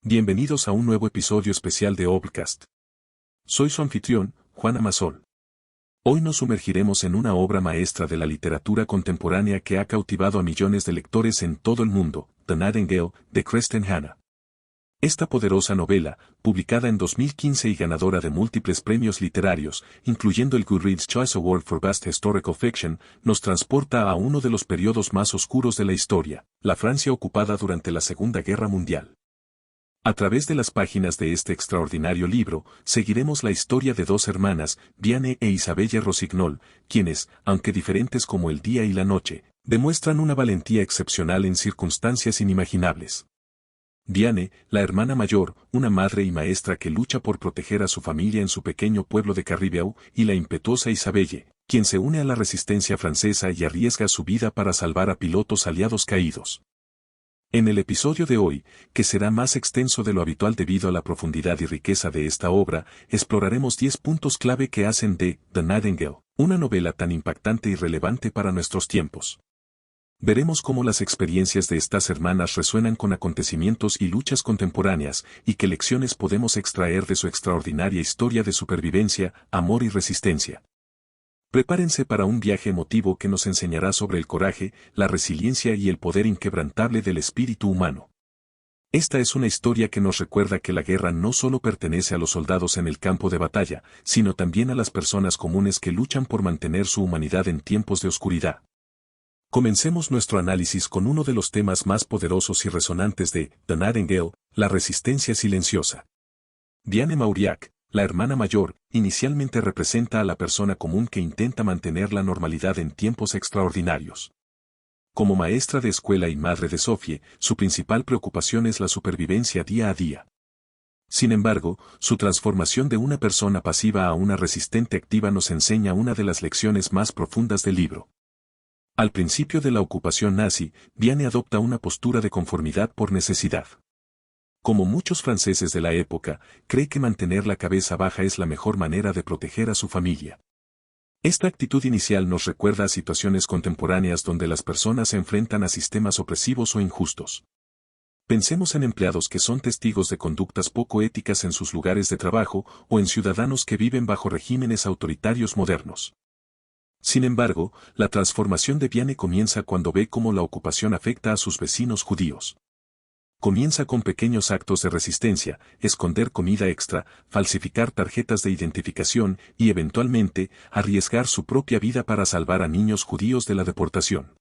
Bienvenidos a un nuevo episodio especial de Obcast. Soy su anfitrión, Juan Amasol. Hoy nos sumergiremos en una obra maestra de la literatura contemporánea que ha cautivado a millones de lectores en todo el mundo, The Nightingale, de Kristin Hannah. Esta poderosa novela, publicada en 2015 y ganadora de múltiples premios literarios, incluyendo el Goodreads Choice Award for Best Historical Fiction, nos transporta a uno de los periodos más oscuros de la historia, la Francia ocupada durante la Segunda Guerra Mundial. A través de las páginas de este extraordinario libro, seguiremos la historia de dos hermanas, Diane e Isabelle Rossignol, quienes, aunque diferentes como el día y la noche, demuestran una valentía excepcional en circunstancias inimaginables. Diane, la hermana mayor, una madre y maestra que lucha por proteger a su familia en su pequeño pueblo de Carribeau, y la impetuosa Isabelle, quien se une a la resistencia francesa y arriesga su vida para salvar a pilotos aliados caídos. En el episodio de hoy, que será más extenso de lo habitual debido a la profundidad y riqueza de esta obra, exploraremos 10 puntos clave que hacen de The Nightingale una novela tan impactante y relevante para nuestros tiempos. Veremos cómo las experiencias de estas hermanas resuenan con acontecimientos y luchas contemporáneas, y qué lecciones podemos extraer de su extraordinaria historia de supervivencia, amor y resistencia. Prepárense para un viaje emotivo que nos enseñará sobre el coraje, la resiliencia y el poder inquebrantable del espíritu humano. Esta es una historia que nos recuerda que la guerra no solo pertenece a los soldados en el campo de batalla, sino también a las personas comunes que luchan por mantener su humanidad en tiempos de oscuridad. Comencemos nuestro análisis con uno de los temas más poderosos y resonantes de The Nightingale, la resistencia silenciosa. Diane Mauriac, la hermana mayor, inicialmente representa a la persona común que intenta mantener la normalidad en tiempos extraordinarios. Como maestra de escuela y madre de Sophie, su principal preocupación es la supervivencia día a día. Sin embargo, su transformación de una persona pasiva a una resistente activa nos enseña una de las lecciones más profundas del libro. Al principio de la ocupación nazi, Diane adopta una postura de conformidad por necesidad. Como muchos franceses de la época, cree que mantener la cabeza baja es la mejor manera de proteger a su familia. Esta actitud inicial nos recuerda a situaciones contemporáneas donde las personas se enfrentan a sistemas opresivos o injustos. Pensemos en empleados que son testigos de conductas poco éticas en sus lugares de trabajo o en ciudadanos que viven bajo regímenes autoritarios modernos. Sin embargo, la transformación de Diane comienza cuando ve cómo la ocupación afecta a sus vecinos judíos. Comienza con pequeños actos de resistencia, esconder comida extra, falsificar tarjetas de identificación y eventualmente, arriesgar su propia vida para salvar a niños judíos de la deportación.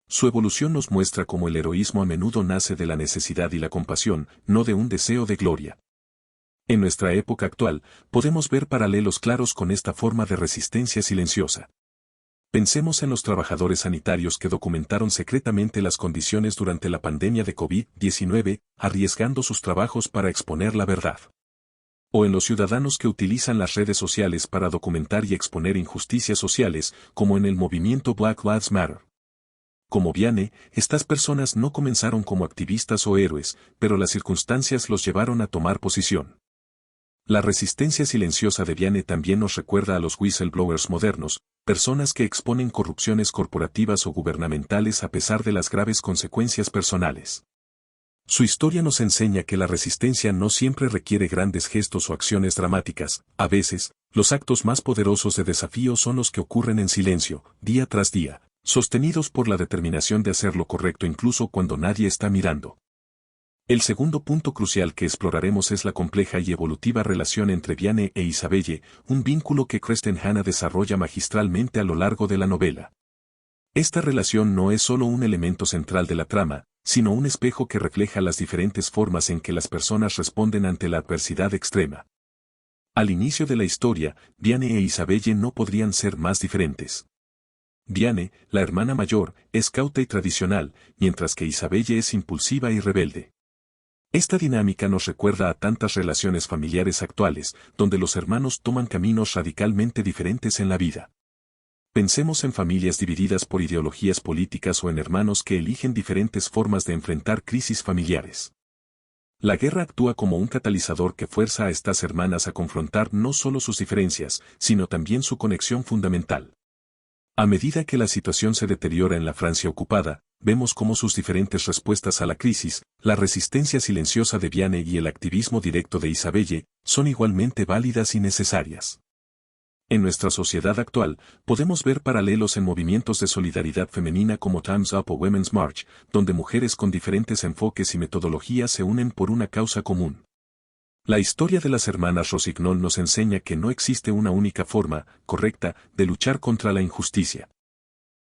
Su evolución nos muestra cómo el heroísmo a menudo nace de la necesidad y la compasión, no de un deseo de gloria. En nuestra época actual, podemos ver paralelos claros con esta forma de resistencia silenciosa. Pensemos en los trabajadores sanitarios que documentaron secretamente las condiciones durante la pandemia de COVID-19, arriesgando sus trabajos para exponer la verdad. O en los ciudadanos que utilizan las redes sociales para documentar y exponer injusticias sociales, como en el movimiento Black Lives Matter. Como Diane, estas personas no comenzaron como activistas o héroes, pero las circunstancias los llevaron a tomar posición. La resistencia silenciosa de Diane también nos recuerda a los whistleblowers modernos, personas que exponen corrupciones corporativas o gubernamentales a pesar de las graves consecuencias personales. Su historia nos enseña que la resistencia no siempre requiere grandes gestos o acciones dramáticas, a veces, los actos más poderosos de desafío son los que ocurren en silencio, día tras día, sostenidos por la determinación de hacer lo correcto incluso cuando nadie está mirando. El segundo punto crucial que exploraremos es la compleja y evolutiva relación entre Diane e Isabelle, un vínculo que Kristin Hannah desarrolla magistralmente a lo largo de la novela. Esta relación no es solo un elemento central de la trama, sino un espejo que refleja las diferentes formas en que las personas responden ante la adversidad extrema. Al inicio de la historia, Diane e Isabelle no podrían ser más diferentes. Diane, la hermana mayor, es cauta y tradicional, mientras que Isabelle es impulsiva y rebelde. Esta dinámica nos recuerda a tantas relaciones familiares actuales, donde los hermanos toman caminos radicalmente diferentes en la vida. Pensemos en familias divididas por ideologías políticas o en hermanos que eligen diferentes formas de enfrentar crisis familiares. La guerra actúa como un catalizador que fuerza a estas hermanas a confrontar no solo sus diferencias, sino también su conexión fundamental. A medida que la situación se deteriora en la Francia ocupada, vemos cómo sus diferentes respuestas a la crisis, la resistencia silenciosa de Vianney y el activismo directo de Isabelle, son igualmente válidas y necesarias. En nuestra sociedad actual, podemos ver paralelos en movimientos de solidaridad femenina como Time's Up o Women's March, donde mujeres con diferentes enfoques y metodologías se unen por una causa común. La historia de las hermanas Rossignol nos enseña que no existe una única forma, correcta, de luchar contra la injusticia.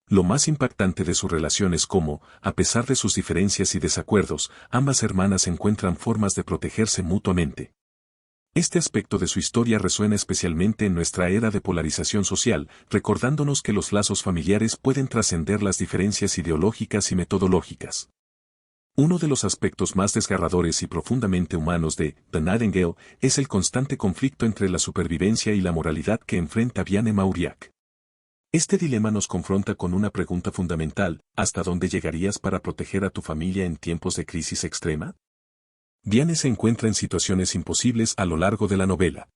Lo más impactante de su relación es cómo, a pesar de sus diferencias y desacuerdos, ambas hermanas encuentran formas de protegerse mutuamente. Este aspecto de su historia resuena especialmente en nuestra era de polarización social, recordándonos que los lazos familiares pueden trascender las diferencias ideológicas y metodológicas. Uno de los aspectos más desgarradores y profundamente humanos de The Nightingale es el constante conflicto entre la supervivencia y la moralidad que enfrenta Vianney Mauriac. Este dilema nos confronta con una pregunta fundamental: ¿hasta dónde llegarías para proteger a tu familia en tiempos de crisis extrema? Vianney se encuentra en situaciones imposibles a lo largo de la novela.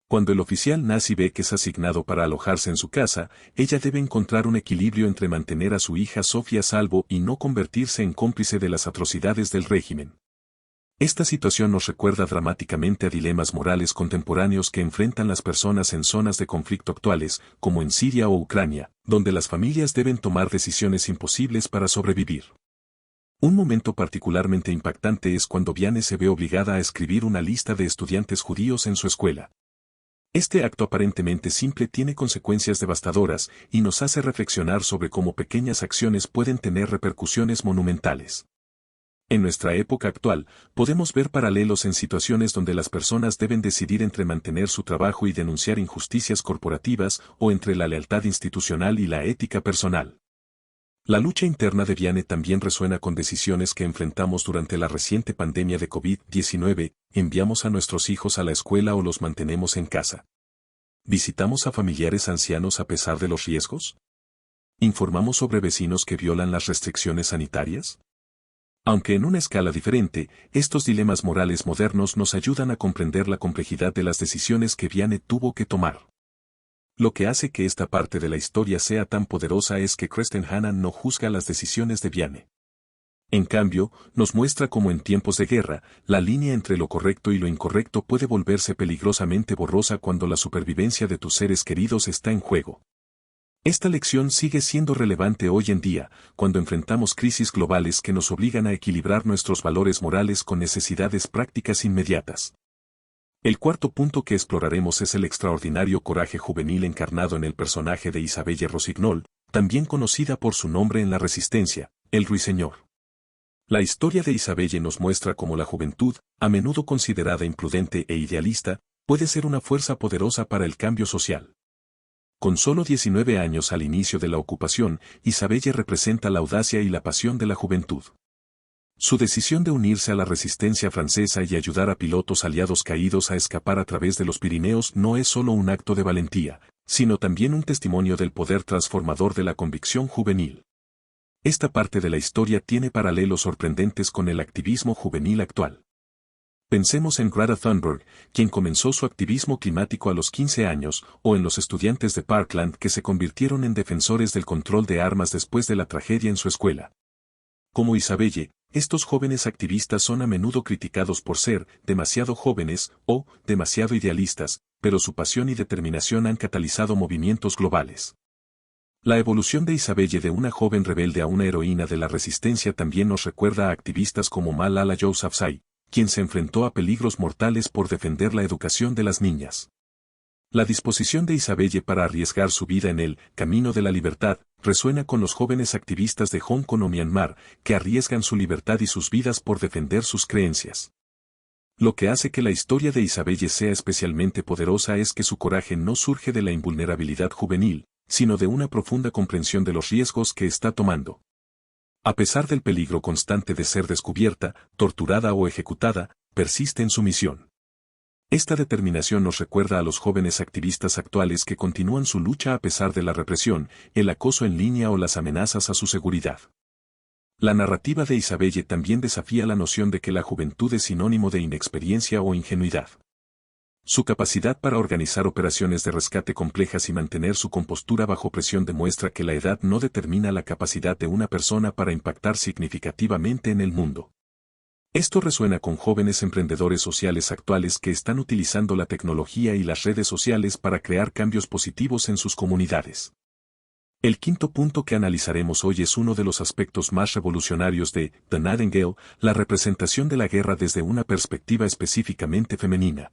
Cuando el oficial nazi ve que es asignado para alojarse en su casa, ella debe encontrar un equilibrio entre mantener a su hija Sophie a salvo y no convertirse en cómplice de las atrocidades del régimen. Esta situación nos recuerda dramáticamente a dilemas morales contemporáneos que enfrentan las personas en zonas de conflicto actuales, como en Siria o Ucrania, donde las familias deben tomar decisiones imposibles para sobrevivir. Un momento particularmente impactante es cuando Vianney se ve obligada a escribir una lista de estudiantes judíos en su escuela. Este acto aparentemente simple tiene consecuencias devastadoras y nos hace reflexionar sobre cómo pequeñas acciones pueden tener repercusiones monumentales. En nuestra época actual, podemos ver paralelos en situaciones donde las personas deben decidir entre mantener su trabajo y denunciar injusticias corporativas o entre la lealtad institucional y la ética personal. La lucha interna de Vianney también resuena con decisiones que enfrentamos durante la reciente pandemia de COVID-19, ¿enviamos a nuestros hijos a la escuela o los mantenemos en casa? ¿Visitamos a familiares ancianos a pesar de los riesgos? ¿Informamos sobre vecinos que violan las restricciones sanitarias? Aunque en una escala diferente, estos dilemas morales modernos nos ayudan a comprender la complejidad de las decisiones que Vianney tuvo que tomar. Lo que hace que esta parte de la historia sea tan poderosa es que Kristen Hannan no juzga las decisiones de Vianney. En cambio, nos muestra cómo en tiempos de guerra, la línea entre lo correcto y lo incorrecto puede volverse peligrosamente borrosa cuando la supervivencia de tus seres queridos está en juego. Esta lección sigue siendo relevante hoy en día, cuando enfrentamos crisis globales que nos obligan a equilibrar nuestros valores morales con necesidades prácticas inmediatas. El cuarto punto que exploraremos es el extraordinario coraje juvenil encarnado en el personaje de Isabelle Rossignol, también conocida por su nombre en la Resistencia, el Ruiseñor. La historia de Isabelle nos muestra cómo la juventud, a menudo considerada imprudente e idealista, puede ser una fuerza poderosa para el cambio social. Con solo 19 años al inicio de la ocupación, Isabelle representa la audacia y la pasión de la juventud. Su decisión de unirse a la resistencia francesa y ayudar a pilotos aliados caídos a escapar a través de los Pirineos no es solo un acto de valentía, sino también un testimonio del poder transformador de la convicción juvenil. Esta parte de la historia tiene paralelos sorprendentes con el activismo juvenil actual. Pensemos en Greta Thunberg, quien comenzó su activismo climático a los 15 años, o en los estudiantes de Parkland que se convirtieron en defensores del control de armas después de la tragedia en su escuela. Como Isabelle, estos jóvenes activistas son a menudo criticados por ser demasiado jóvenes o demasiado idealistas, pero su pasión y determinación han catalizado movimientos globales. La evolución de Isabelle de una joven rebelde a una heroína de la resistencia también nos recuerda a activistas como Malala Yousafzai, quien se enfrentó a peligros mortales por defender la educación de las niñas. La disposición de Isabelle para arriesgar su vida en el camino de la libertad resuena con los jóvenes activistas de Hong Kong o Myanmar, que arriesgan su libertad y sus vidas por defender sus creencias. Lo que hace que la historia de Isabelle sea especialmente poderosa es que su coraje no surge de la invulnerabilidad juvenil, sino de una profunda comprensión de los riesgos que está tomando. A pesar del peligro constante de ser descubierta, torturada o ejecutada, persiste en su misión. Esta determinación nos recuerda a los jóvenes activistas actuales que continúan su lucha a pesar de la represión, el acoso en línea o las amenazas a su seguridad. La narrativa de Isabelle también desafía la noción de que la juventud es sinónimo de inexperiencia o ingenuidad. Su capacidad para organizar operaciones de rescate complejas y mantener su compostura bajo presión demuestra que la edad no determina la capacidad de una persona para impactar significativamente en el mundo. Esto resuena con jóvenes emprendedores sociales actuales que están utilizando la tecnología y las redes sociales para crear cambios positivos en sus comunidades. El quinto punto que analizaremos hoy es uno de los aspectos más revolucionarios de The Nightingale, la representación de la guerra desde una perspectiva específicamente femenina.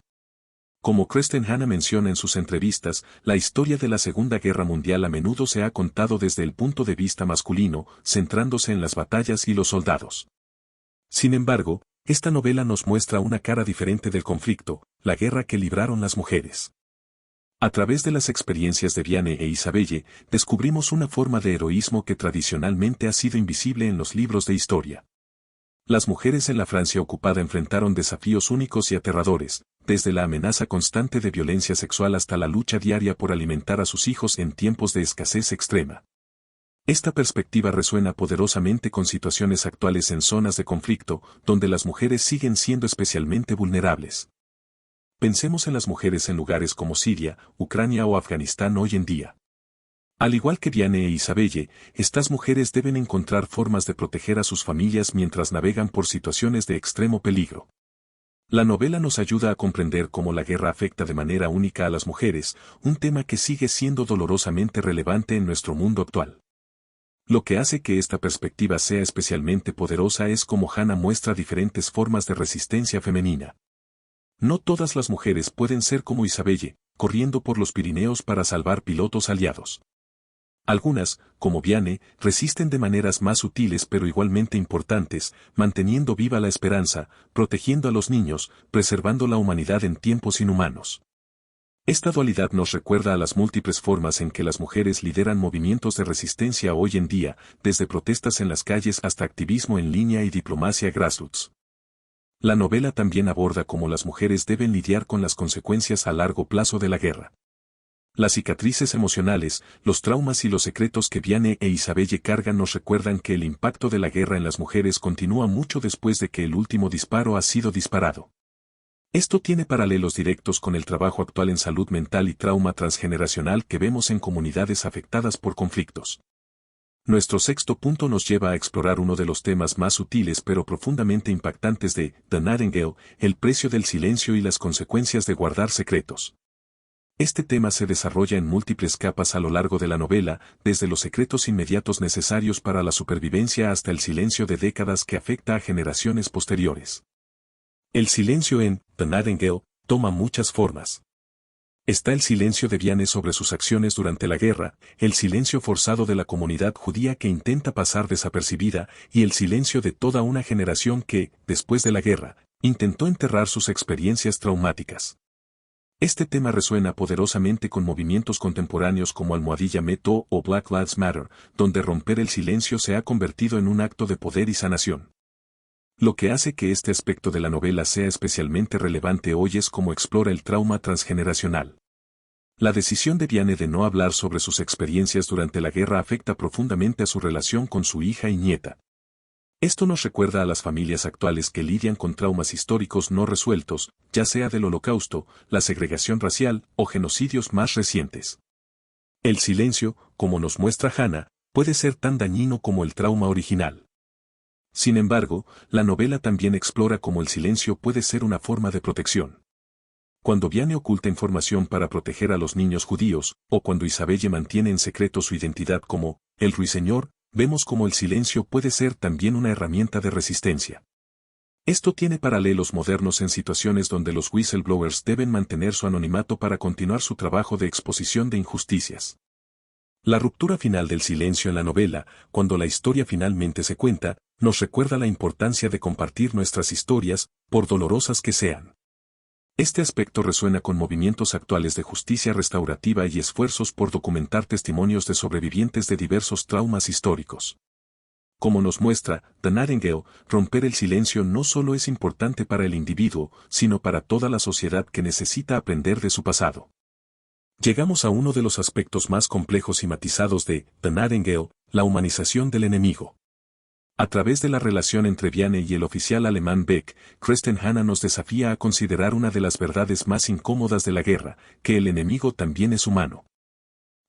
Como Kristen Hanna menciona en sus entrevistas, la historia de la Segunda Guerra Mundial a menudo se ha contado desde el punto de vista masculino, centrándose en las batallas y los soldados. Sin embargo, esta novela nos muestra una cara diferente del conflicto, la guerra que libraron las mujeres. A través de las experiencias de Viane e Isabelle, descubrimos una forma de heroísmo que tradicionalmente ha sido invisible en los libros de historia. Las mujeres en la Francia ocupada enfrentaron desafíos únicos y aterradores, desde la amenaza constante de violencia sexual hasta la lucha diaria por alimentar a sus hijos en tiempos de escasez extrema. Esta perspectiva resuena poderosamente con situaciones actuales en zonas de conflicto, donde las mujeres siguen siendo especialmente vulnerables. Pensemos en las mujeres en lugares como Siria, Ucrania o Afganistán hoy en día. Al igual que Viane e Isabelle, estas mujeres deben encontrar formas de proteger a sus familias mientras navegan por situaciones de extremo peligro. La novela nos ayuda a comprender cómo la guerra afecta de manera única a las mujeres, un tema que sigue siendo dolorosamente relevante en nuestro mundo actual. Lo que hace que esta perspectiva sea especialmente poderosa es cómo Hanna muestra diferentes formas de resistencia femenina. No todas las mujeres pueden ser como Isabelle, corriendo por los Pirineos para salvar pilotos aliados. Algunas, como Viane, resisten de maneras más sutiles pero igualmente importantes, manteniendo viva la esperanza, protegiendo a los niños, preservando la humanidad en tiempos inhumanos. Esta dualidad nos recuerda a las múltiples formas en que las mujeres lideran movimientos de resistencia hoy en día, desde protestas en las calles hasta activismo en línea y diplomacia grassroots. La novela también aborda cómo las mujeres deben lidiar con las consecuencias a largo plazo de la guerra. Las cicatrices emocionales, los traumas y los secretos que Viane e Isabelle cargan nos recuerdan que el impacto de la guerra en las mujeres continúa mucho después de que el último disparo ha sido disparado. Esto tiene paralelos directos con el trabajo actual en salud mental y trauma transgeneracional que vemos en comunidades afectadas por conflictos. Nuestro sexto punto nos lleva a explorar uno de los temas más sutiles pero profundamente impactantes de The Nightingale, el precio del silencio y las consecuencias de guardar secretos. Este tema se desarrolla en múltiples capas a lo largo de la novela, desde los secretos inmediatos necesarios para la supervivencia hasta el silencio de décadas que afecta a generaciones posteriores. El silencio en The Nightingale toma muchas formas. Está el silencio de Viane sobre sus acciones durante la guerra, el silencio forzado de la comunidad judía que intenta pasar desapercibida y el silencio de toda una generación que, después de la guerra, intentó enterrar sus experiencias traumáticas. Este tema resuena poderosamente con movimientos contemporáneos como Almohadilla Meto o Black Lives Matter, donde romper el silencio se ha convertido en un acto de poder y sanación. Lo que hace que este aspecto de la novela sea especialmente relevante hoy es cómo explora el trauma transgeneracional. La decisión de Viane de no hablar sobre sus experiencias durante la guerra afecta profundamente a su relación con su hija y nieta. Esto nos recuerda a las familias actuales que lidian con traumas históricos no resueltos, ya sea del Holocausto, la segregación racial o genocidios más recientes. El silencio, como nos muestra Hanna, puede ser tan dañino como el trauma original. Sin embargo, la novela también explora cómo el silencio puede ser una forma de protección. Cuando Viane oculta información para proteger a los niños judíos, o cuando Isabelle mantiene en secreto su identidad como el ruiseñor, vemos cómo el silencio puede ser también una herramienta de resistencia. Esto tiene paralelos modernos en situaciones donde los whistleblowers deben mantener su anonimato para continuar su trabajo de exposición de injusticias. La ruptura final del silencio en la novela, cuando la historia finalmente se cuenta, nos recuerda la importancia de compartir nuestras historias, por dolorosas que sean. Este aspecto resuena con movimientos actuales de justicia restaurativa y esfuerzos por documentar testimonios de sobrevivientes de diversos traumas históricos. Como nos muestra The Nightingale, romper el silencio no solo es importante para el individuo, sino para toda la sociedad que necesita aprender de su pasado. Llegamos a uno de los aspectos más complejos y matizados de The Nightingale, la humanización del enemigo. A través de la relación entre Viane y el oficial alemán Beck, Kristen Hanna nos desafía a considerar una de las verdades más incómodas de la guerra, que el enemigo también es humano.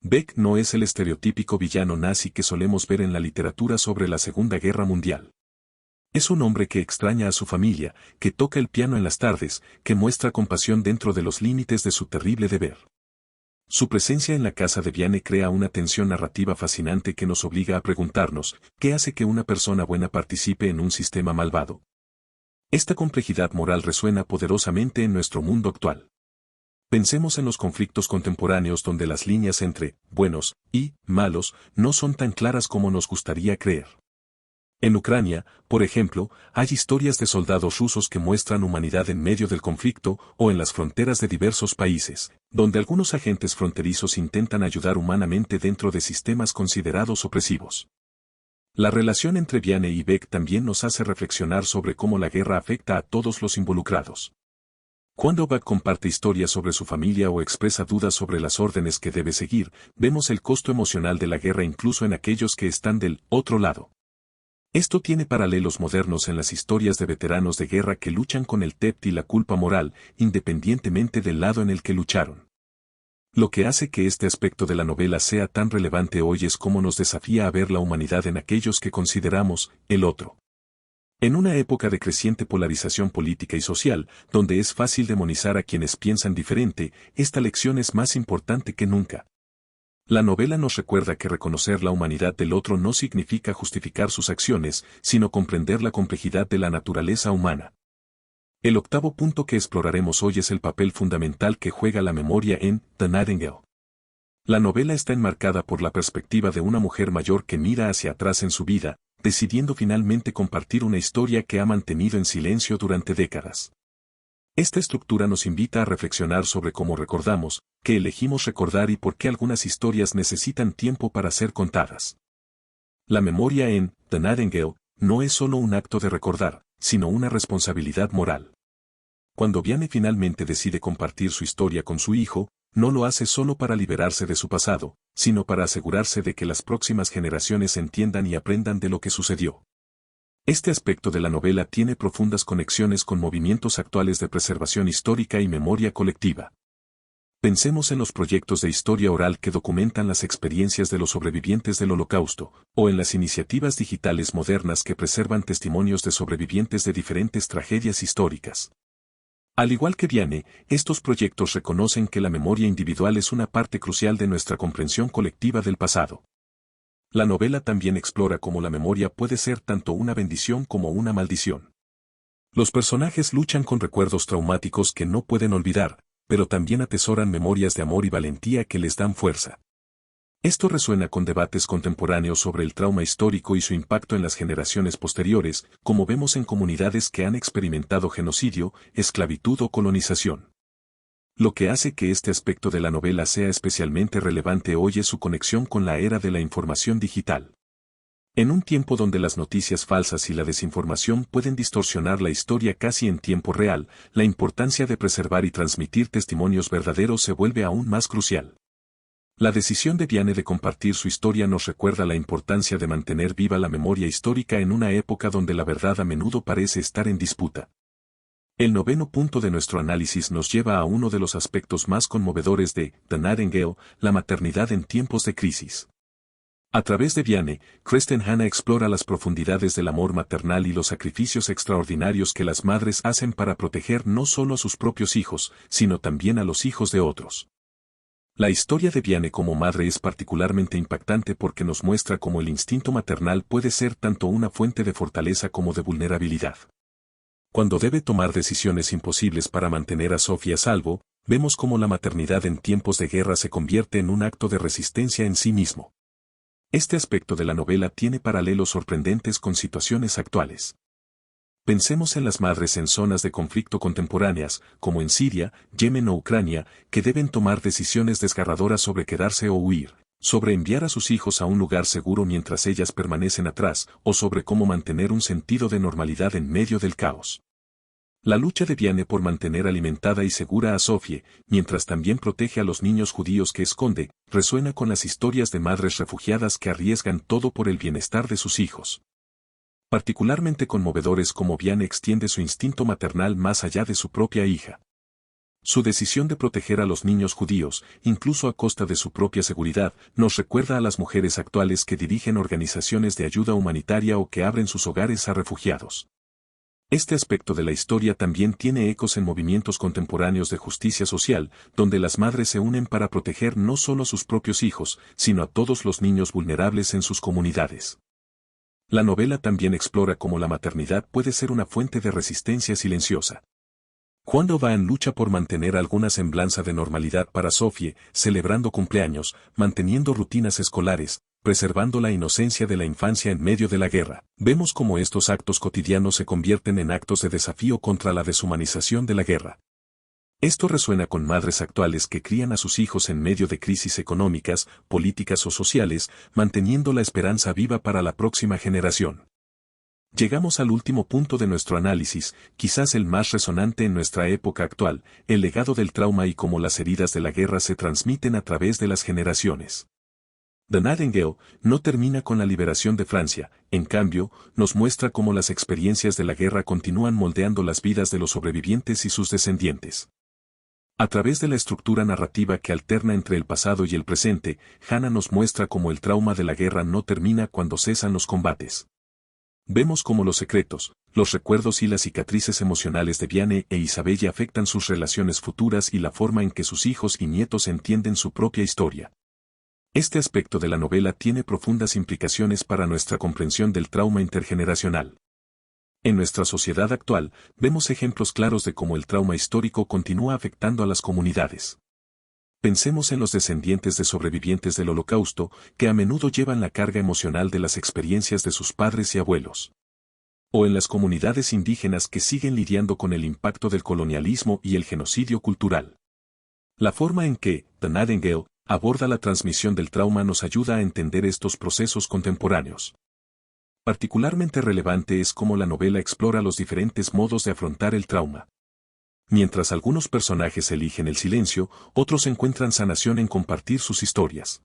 Beck no es el estereotípico villano nazi que solemos ver en la literatura sobre la Segunda Guerra Mundial. Es un hombre que extraña a su familia, que toca el piano en las tardes, que muestra compasión dentro de los límites de su terrible deber. Su presencia en la casa de Viane crea una tensión narrativa fascinante que nos obliga a preguntarnos, ¿qué hace que una persona buena participe en un sistema malvado? Esta complejidad moral resuena poderosamente en nuestro mundo actual. Pensemos en los conflictos contemporáneos donde las líneas entre buenos y malos no son tan claras como nos gustaría creer. En Ucrania, por ejemplo, hay historias de soldados rusos que muestran humanidad en medio del conflicto o en las fronteras de diversos países, donde algunos agentes fronterizos intentan ayudar humanamente dentro de sistemas considerados opresivos. La relación entre Viane y Beck también nos hace reflexionar sobre cómo la guerra afecta a todos los involucrados. Cuando Beck comparte historias sobre su familia o expresa dudas sobre las órdenes que debe seguir, vemos el costo emocional de la guerra incluso en aquellos que están del otro lado. Esto tiene paralelos modernos en las historias de veteranos de guerra que luchan con el TEPT y la culpa moral, independientemente del lado en el que lucharon. Lo que hace que este aspecto de la novela sea tan relevante hoy es cómo nos desafía a ver la humanidad en aquellos que consideramos el otro. En una época de creciente polarización política y social, donde es fácil demonizar a quienes piensan diferente, esta lección es más importante que nunca. La novela nos recuerda que reconocer la humanidad del otro no significa justificar sus acciones, sino comprender la complejidad de la naturaleza humana. El octavo punto que exploraremos hoy es el papel fundamental que juega la memoria en The Nightingale. La novela está enmarcada por la perspectiva de una mujer mayor que mira hacia atrás en su vida, decidiendo finalmente compartir una historia que ha mantenido en silencio durante décadas. Esta estructura nos invita a reflexionar sobre cómo recordamos, qué elegimos recordar y por qué algunas historias necesitan tiempo para ser contadas. La memoria en The Nightingale no es solo un acto de recordar, sino una responsabilidad moral. Cuando Viane finalmente decide compartir su historia con su hijo, no lo hace solo para liberarse de su pasado, sino para asegurarse de que las próximas generaciones entiendan y aprendan de lo que sucedió. Este aspecto de la novela tiene profundas conexiones con movimientos actuales de preservación histórica y memoria colectiva. Pensemos en los proyectos de historia oral que documentan las experiencias de los sobrevivientes del Holocausto, o en las iniciativas digitales modernas que preservan testimonios de sobrevivientes de diferentes tragedias históricas. Al igual que Viane, estos proyectos reconocen que la memoria individual es una parte crucial de nuestra comprensión colectiva del pasado. La novela también explora cómo la memoria puede ser tanto una bendición como una maldición. Los personajes luchan con recuerdos traumáticos que no pueden olvidar, pero también atesoran memorias de amor y valentía que les dan fuerza. Esto resuena con debates contemporáneos sobre el trauma histórico y su impacto en las generaciones posteriores, como vemos en comunidades que han experimentado genocidio, esclavitud o colonización. Lo que hace que este aspecto de la novela sea especialmente relevante hoy es su conexión con la era de la información digital. En un tiempo donde las noticias falsas y la desinformación pueden distorsionar la historia casi en tiempo real, la importancia de preservar y transmitir testimonios verdaderos se vuelve aún más crucial. La decisión de Viane de compartir su historia nos recuerda la importancia de mantener viva la memoria histórica en una época donde la verdad a menudo parece estar en disputa. El noveno punto de nuestro análisis nos lleva a uno de los aspectos más conmovedores de The Nightingale, la maternidad en tiempos de crisis. A través de Viane, Kristen Hanna explora las profundidades del amor maternal y los sacrificios extraordinarios que las madres hacen para proteger no solo a sus propios hijos, sino también a los hijos de otros. La historia de Viane como madre es particularmente impactante porque nos muestra cómo el instinto maternal puede ser tanto una fuente de fortaleza como de vulnerabilidad. Cuando debe tomar decisiones imposibles para mantener a Sophie a salvo, vemos cómo la maternidad en tiempos de guerra se convierte en un acto de resistencia en sí mismo. Este aspecto de la novela tiene paralelos sorprendentes con situaciones actuales. Pensemos en las madres en zonas de conflicto contemporáneas, como en Siria, Yemen o Ucrania, que deben tomar decisiones desgarradoras sobre quedarse o huir, sobre enviar a sus hijos a un lugar seguro mientras ellas permanecen atrás, o sobre cómo mantener un sentido de normalidad en medio del caos. La lucha de Viane por mantener alimentada y segura a Sophie, mientras también protege a los niños judíos que esconde, resuena con las historias de madres refugiadas que arriesgan todo por el bienestar de sus hijos. Particularmente conmovedores como Viane extiende su instinto maternal más allá de su propia hija. Su decisión de proteger a los niños judíos, incluso a costa de su propia seguridad, nos recuerda a las mujeres actuales que dirigen organizaciones de ayuda humanitaria o que abren sus hogares a refugiados. Este aspecto de la historia también tiene ecos en movimientos contemporáneos de justicia social, donde las madres se unen para proteger no solo a sus propios hijos, sino a todos los niños vulnerables en sus comunidades. La novela también explora cómo la maternidad puede ser una fuente de resistencia silenciosa. Cuando Van lucha por mantener alguna semblanza de normalidad para Sophie, celebrando cumpleaños, manteniendo rutinas escolares, preservando la inocencia de la infancia en medio de la guerra, vemos cómo estos actos cotidianos se convierten en actos de desafío contra la deshumanización de la guerra. Esto resuena con madres actuales que crían a sus hijos en medio de crisis económicas, políticas o sociales, manteniendo la esperanza viva para la próxima generación. Llegamos al último punto de nuestro análisis, quizás el más resonante en nuestra época actual, el legado del trauma y cómo las heridas de la guerra se transmiten a través de las generaciones. The Nightingale no termina con la liberación de Francia, en cambio, nos muestra cómo las experiencias de la guerra continúan moldeando las vidas de los sobrevivientes y sus descendientes. A través de la estructura narrativa que alterna entre el pasado y el presente, Hannah nos muestra cómo el trauma de la guerra no termina cuando cesan los combates. Vemos cómo los secretos, los recuerdos y las cicatrices emocionales de Viane e Isabelle afectan sus relaciones futuras y la forma en que sus hijos y nietos entienden su propia historia. Este aspecto de la novela tiene profundas implicaciones para nuestra comprensión del trauma intergeneracional. En nuestra sociedad actual, vemos ejemplos claros de cómo el trauma histórico continúa afectando a las comunidades. Pensemos en los descendientes de sobrevivientes del Holocausto, que a menudo llevan la carga emocional de las experiencias de sus padres y abuelos. O en las comunidades indígenas que siguen lidiando con el impacto del colonialismo y el genocidio cultural. La forma en que The Nightingale aborda la transmisión del trauma nos ayuda a entender estos procesos contemporáneos. Particularmente relevante es cómo la novela explora los diferentes modos de afrontar el trauma. Mientras algunos personajes eligen el silencio, otros encuentran sanación en compartir sus historias.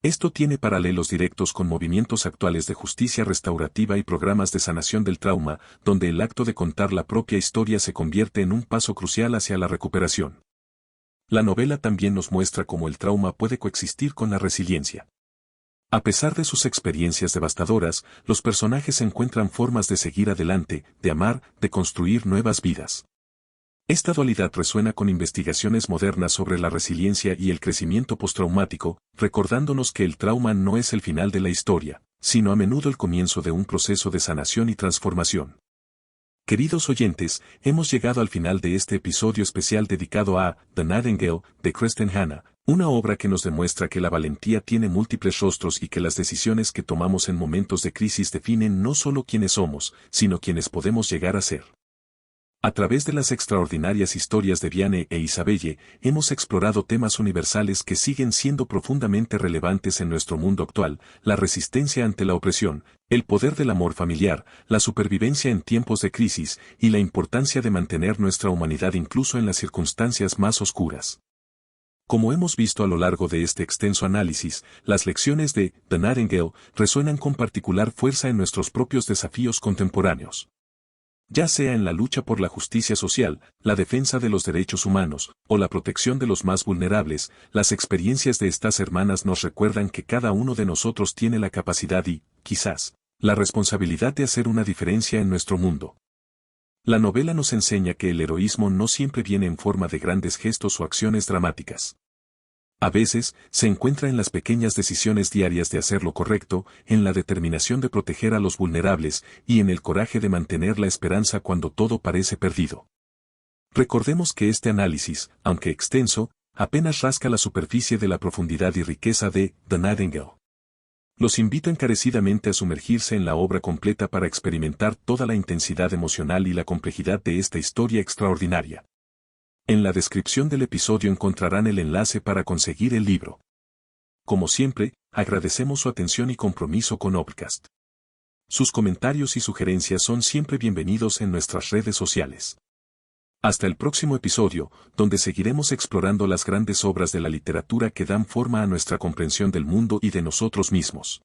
Esto tiene paralelos directos con movimientos actuales de justicia restaurativa y programas de sanación del trauma, donde el acto de contar la propia historia se convierte en un paso crucial hacia la recuperación. La novela también nos muestra cómo el trauma puede coexistir con la resiliencia. A pesar de sus experiencias devastadoras, los personajes encuentran formas de seguir adelante, de amar, de construir nuevas vidas. Esta dualidad resuena con investigaciones modernas sobre la resiliencia y el crecimiento postraumático, recordándonos que el trauma no es el final de la historia, sino a menudo el comienzo de un proceso de sanación y transformación. Queridos oyentes, hemos llegado al final de este episodio especial dedicado a The Nightingale, de Kristin Hannah, una obra que nos demuestra que la valentía tiene múltiples rostros y que las decisiones que tomamos en momentos de crisis definen no solo quiénes somos, sino quiénes podemos llegar a ser. A través de las extraordinarias historias de Viane e Isabelle, hemos explorado temas universales que siguen siendo profundamente relevantes en nuestro mundo actual: la resistencia ante la opresión, el poder del amor familiar, la supervivencia en tiempos de crisis y la importancia de mantener nuestra humanidad incluso en las circunstancias más oscuras. Como hemos visto a lo largo de este extenso análisis, las lecciones de The Nightingale resuenan con particular fuerza en nuestros propios desafíos contemporáneos. Ya sea en la lucha por la justicia social, la defensa de los derechos humanos, o la protección de los más vulnerables, las experiencias de estas hermanas nos recuerdan que cada uno de nosotros tiene la capacidad y, quizás, la responsabilidad de hacer una diferencia en nuestro mundo. La novela nos enseña que el heroísmo no siempre viene en forma de grandes gestos o acciones dramáticas. A veces, se encuentra en las pequeñas decisiones diarias de hacer lo correcto, en la determinación de proteger a los vulnerables, y en el coraje de mantener la esperanza cuando todo parece perdido. Recordemos que este análisis, aunque extenso, apenas rasca la superficie de la profundidad y riqueza de The Nightingale. Los invito encarecidamente a sumergirse en la obra completa para experimentar toda la intensidad emocional y la complejidad de esta historia extraordinaria. En la descripción del episodio encontrarán el enlace para conseguir el libro. Como siempre, agradecemos su atención y compromiso con Obcast. Sus comentarios y sugerencias son siempre bienvenidos en nuestras redes sociales. Hasta el próximo episodio, donde seguiremos explorando las grandes obras de la literatura que dan forma a nuestra comprensión del mundo y de nosotros mismos.